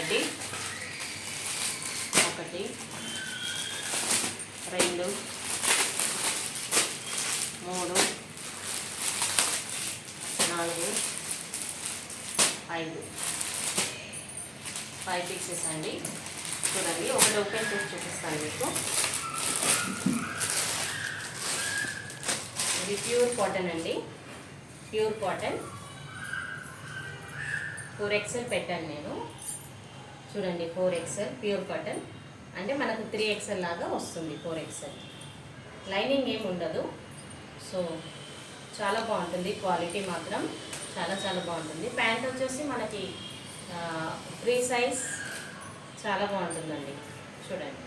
చూడండి, 1 2 3 4 5 పీసెస్ అండి. చూడండి, ఒకటి ఓపెన్ చేసి చూపిస్తాను మీకు. ఇది ప్యూర్ కాటన్ అండి, ప్యూర్ కాటన్ 4XL పెట్టాను నేను. చూడండి, 4XL ప్యూర్ కాటన్ అంటే మనకు 3XL లాగా వస్తుంది. 4XL లైనింగ్ ఏమి ఉండదు. సో చాలా బాగుంటుంది, క్వాలిటీ మాత్రం చాలా చాలా బాగుంటుంది. ప్యాంట్ వచ్చేసి మనకి ఫ్రీ సైజ్, చాలా బాగుంటుందండి. చూడండి.